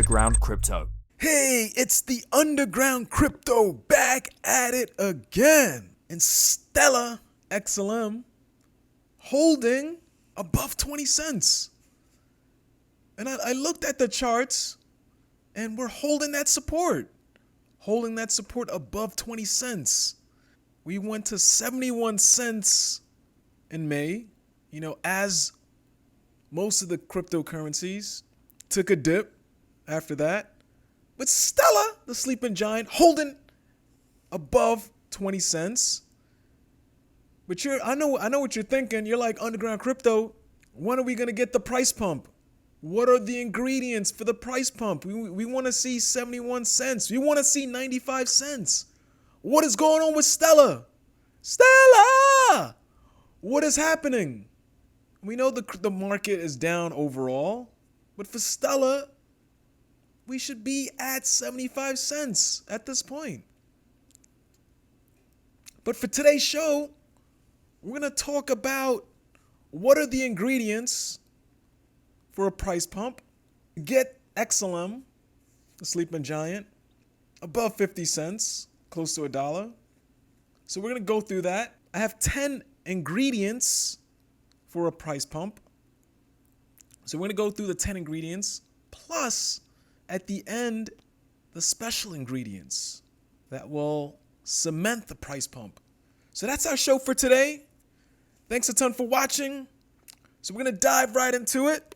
underground crypto. Hey, it's the underground crypto back at it again. And STELLAR XLM holding above 20 cents. And I looked at the charts and we're holding that support. Holding that support above 20 cents. We went to 71 cents in May, as most of the cryptocurrencies took a dip after that. But STELLAR, the sleeping giant, holding above 20 cents. But I know what you're thinking. You're like, underground crypto, when are we going to get the price pump? What are the ingredients for the price pump? We want to see 71 cents. We want to see 95 cents. What is going on with STELLAR? STELLAR! What is happening? We know the market is down overall, but for STELLAR, we should be at 75 cents at this point. But for today's show, we're going to talk about what are the ingredients for a price pump. Get XLM, the sleeping giant, above 50 cents, close to $1. So we're going to go through that. I have 10 ingredients for a price pump. So we're going to go through the 10 ingredients, plus at the end, the special ingredients that will cement the price pump. So that's our show for today. Thanks a ton for watching. So we're going to dive right into it.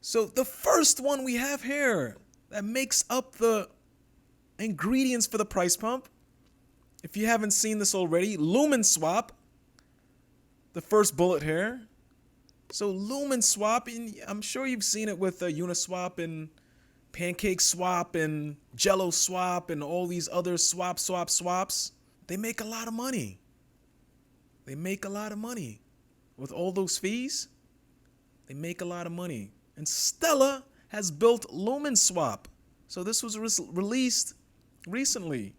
So the first one we have here that makes up the ingredients for the price pump, if you haven't seen this already, Lumenswap, the first bullet here. So Lumenswap, and I'm sure you've seen it with Uniswap and Pancake Swap and Jello Swap and all these other swaps. They make a lot of money. With all those fees, they make a lot of money. And STELLAR has built Lumenswap. So this was released recently.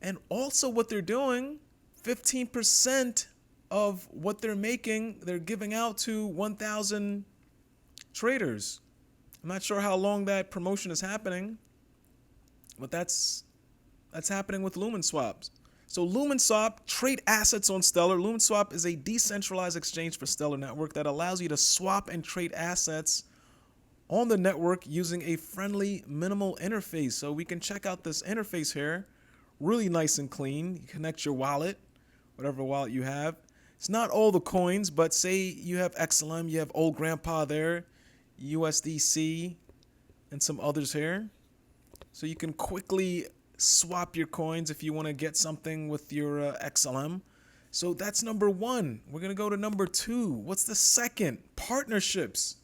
And also what they're doing, 15% of what they're making, they're giving out to 1,000 traders. I'm not sure how long that promotion is happening, but that's happening with Lumenswap. So Lumenswap, trade assets on STELLAR. Lumenswap is a decentralized exchange for STELLAR network that allows you to swap and trade assets on the network using a friendly, minimal interface. So we can check out this interface here. Really nice and clean. You connect your wallet, whatever wallet you have. It's not all the coins, but say you have XLM, you have Old Grandpa there, USDC, and some others here. So you can quickly swap your coins if you want to get something with your XLM. So that's number one. We're going to go to number two. What's the second? Partnerships.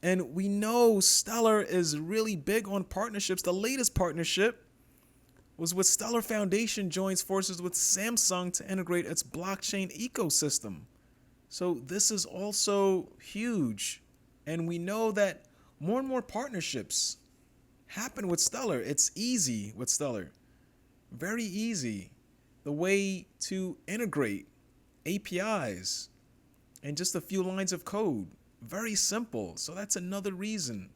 And we know STELLAR is really big on partnerships. The latest partnership was with STELLAR Foundation joins forces with Samsung to integrate its blockchain ecosystem. So this is also huge. And we know that more and more partnerships happen with STELLAR. It's easy with STELLAR. Very easy. The way to integrate APIs and just a few lines of code. Very simple. So that's another reason.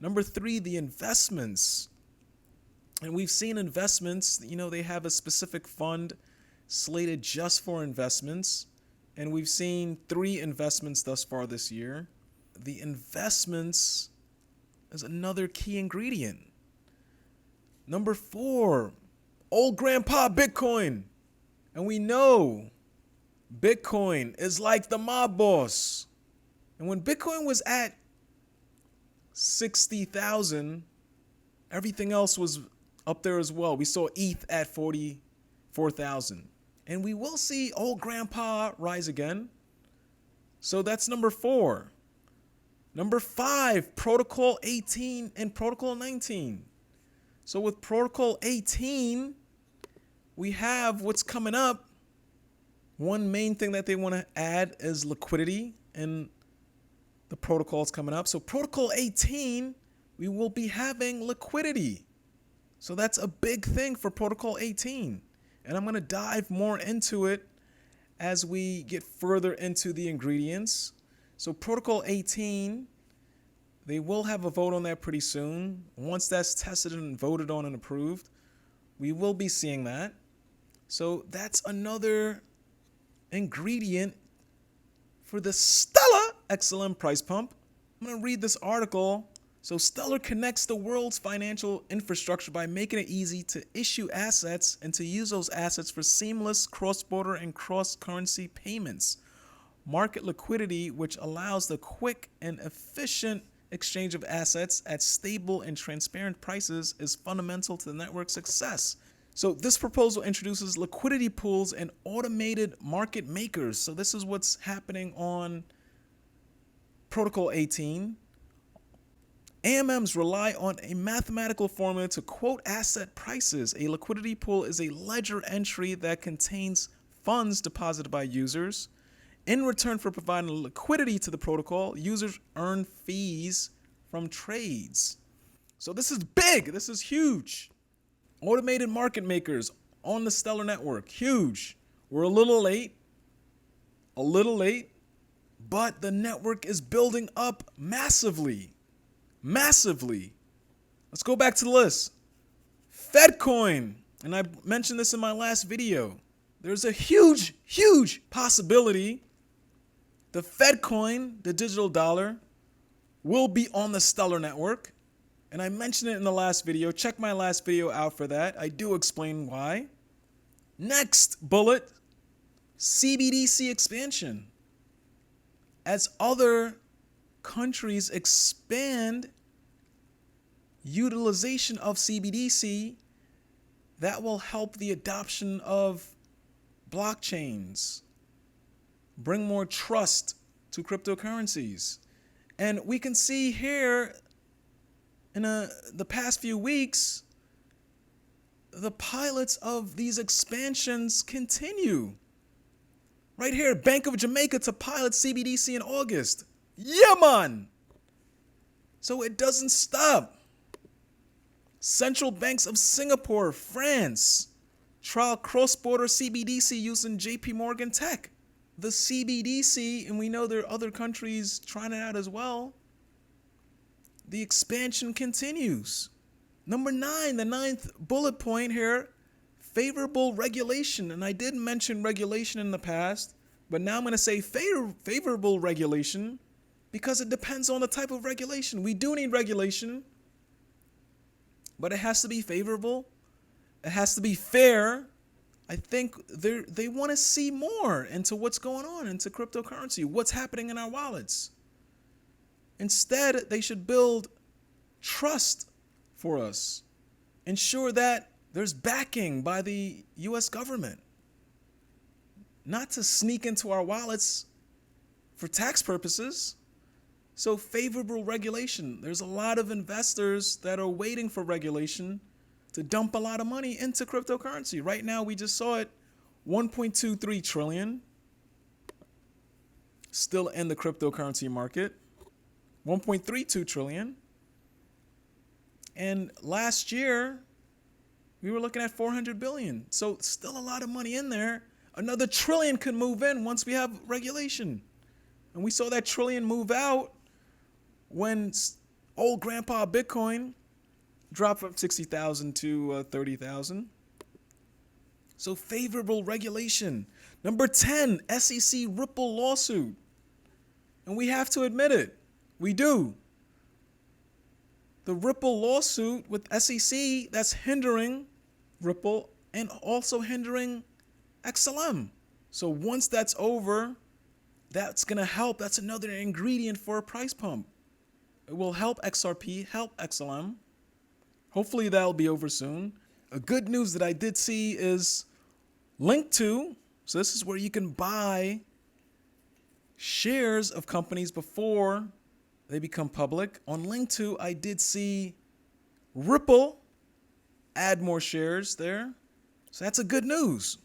Number three, the investments. And we've seen investments, they have a specific fund slated just for investments. And we've seen 3 investments thus far this year. The investments is another key ingredient. Number 4, Old Grandpa Bitcoin. And we know Bitcoin is like the mob boss. And when Bitcoin was at 60,000, everything else was up there as well. We saw ETH at 44,000. And we will see Old Grandpa rise again. So that's number 4. Number 5, Protocol 18 and Protocol 19. So with Protocol 18, we have what's coming up. One main thing that they want to add is liquidity, and the protocols coming up. So Protocol 18, we will be having liquidity. So that's a big thing for Protocol 18. And I'm going to dive more into it as we get further into the ingredients. So Protocol 18, They will have a vote on that pretty soon. Once that's tested and voted on and approved, we will be seeing that. So that's another ingredient for the Stellar XLM price pump. I'm going to read this article. So Stellar connects the world's financial infrastructure by making it easy to issue assets and to use those assets for seamless cross-border and cross-currency payments. Market liquidity, which allows the quick and efficient exchange of assets at stable and transparent prices, is fundamental to the network's success. So this proposal introduces liquidity pools and automated market makers. So this is what's happening on Protocol 18. AMMs rely on a mathematical formula to quote asset prices. A liquidity pool is a ledger entry that contains funds deposited by users. In return for providing liquidity to the protocol, users earn fees from trades. So this is big. This is huge. Automated market makers on the Stellar network. Huge. We're a little late, but the network is building up massively. Let's go back to the list. Fedcoin, and I mentioned this in my last video. There's a huge possibility the Fedcoin, the digital dollar, will be on the Stellar network. And I mentioned it in the last video. Check my last video out for that. I do explain why. Next bullet, CBDC expansion. As other countries expand utilization of CBDC, that will help the adoption of blockchains, bring more trust to cryptocurrencies. And we can see here in the past few weeks, the pilots of these expansions continue. Right here, Bank of Jamaica to pilot CBDC in August. Yeah, man! So it doesn't stop. Central banks of Singapore, France, trial cross-border CBDC using JP Morgan Tech. The CBDC, and we know there are other countries trying it out as well. The expansion continues. Number 9, the 9th bullet point here, favorable regulation. And I did mention regulation in the past, but now I'm going to say favorable regulation because it depends on the type of regulation. We do need regulation, but it has to be favorable. It has to be fair. I think they want to see more into what's going on into cryptocurrency, what's happening in our wallets. Instead, they should build trust for us. Ensure that there's backing by the U.S. government. Not to sneak into our wallets for tax purposes. So favorable regulation. There's a lot of investors that are waiting for regulation to dump a lot of money into cryptocurrency. Right now, we just saw it, 1.23 trillion still in the cryptocurrency market. 1.32 trillion. And last year, we were looking at 400 billion. So still a lot of money in there. Another trillion could move in once we have regulation. And we saw that trillion move out when old grandpa Bitcoin dropped from 60,000 to 30,000. So favorable regulation. Number 10, SEC Ripple lawsuit. And we have to admit it. We do. The Ripple lawsuit with SEC, that's hindering Ripple and also hindering XLM. So once that's over, that's going to help. That's another ingredient for a price pump. It will help XRP, help XLM. Hopefully that'll be over soon. A good news that I did see is linked to. So this is where you can buy shares of companies before they become public. On link to, I did see Ripple add more shares there. So that's a good news.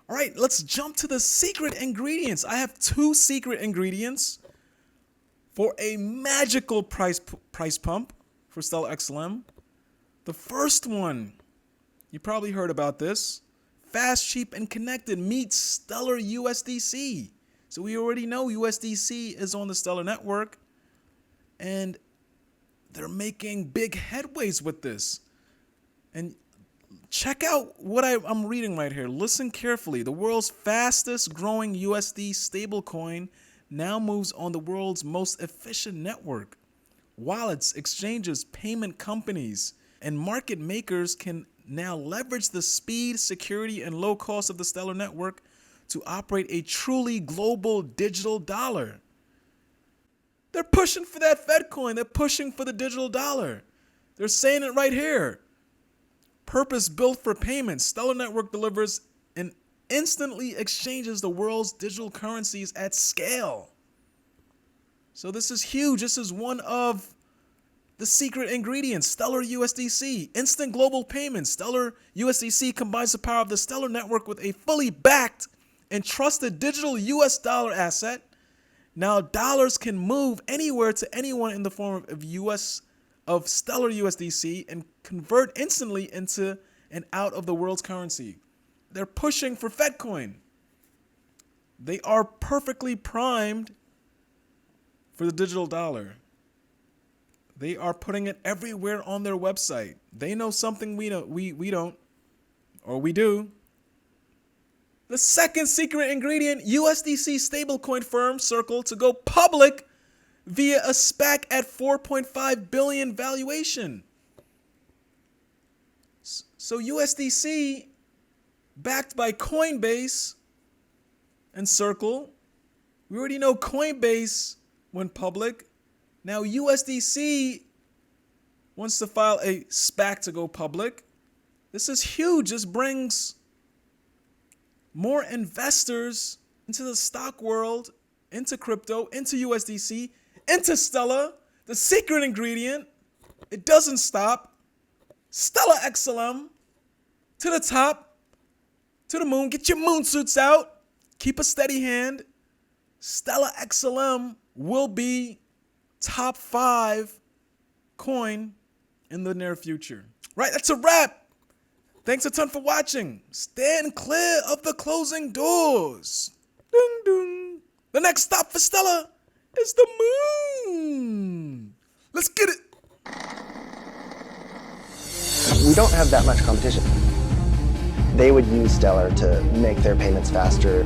All right, let's jump to the secret ingredients. I have 2 secret ingredients for a magical price pump for Stellar XLM. The first one, you probably heard about this. Fast, cheap, and connected meets Stellar USDC. So we already know USDC is on the Stellar network. And they're making big headways with this. And check out what I'm reading right here. Listen carefully. The world's fastest growing USD stablecoin now moves on the world's most efficient network. Wallets, exchanges, payment companies, and market makers can now leverage the speed, security, and low cost of the Stellar network to operate a truly global digital dollar. They're pushing for that Fedcoin. They're pushing for the digital dollar. They're saying it right here. Purpose built for payments. Stellar Network delivers and instantly exchanges the world's digital currencies at scale. So this is huge. This is one of the secret ingredients. Stellar USDC, instant global payments. Stellar USDC combines the power of the Stellar Network with a fully backed and trusted digital US dollar asset. Now dollars can move anywhere to anyone in the form of Stellar USDC and convert instantly into and out of the world's currency. They're pushing for Fedcoin. They are perfectly primed for the digital dollar. They are putting it everywhere on their website. They know something we don't, or we do. The second secret ingredient, USDC stablecoin firm Circle to go public via a SPAC at $4.5 billion valuation. So USDC, backed by Coinbase and Circle. We already know Coinbase went public. Now USDC wants to file a SPAC to go public. This is huge. This brings more investors into the stock world, into crypto, into USDC, into Stellar. The secret ingredient, it doesn't stop. STELLAR XLM, to the top, to the moon. Get your moon suits out. Keep a steady hand. STELLAR XLM will be top 5 coin in the near future. Right, that's a wrap. Thanks a ton for watching. Stand clear of the closing doors. Ding, ding. The next stop for Stellar is the moon. Let's get it. We don't have that much competition. They would use Stellar to make their payments faster.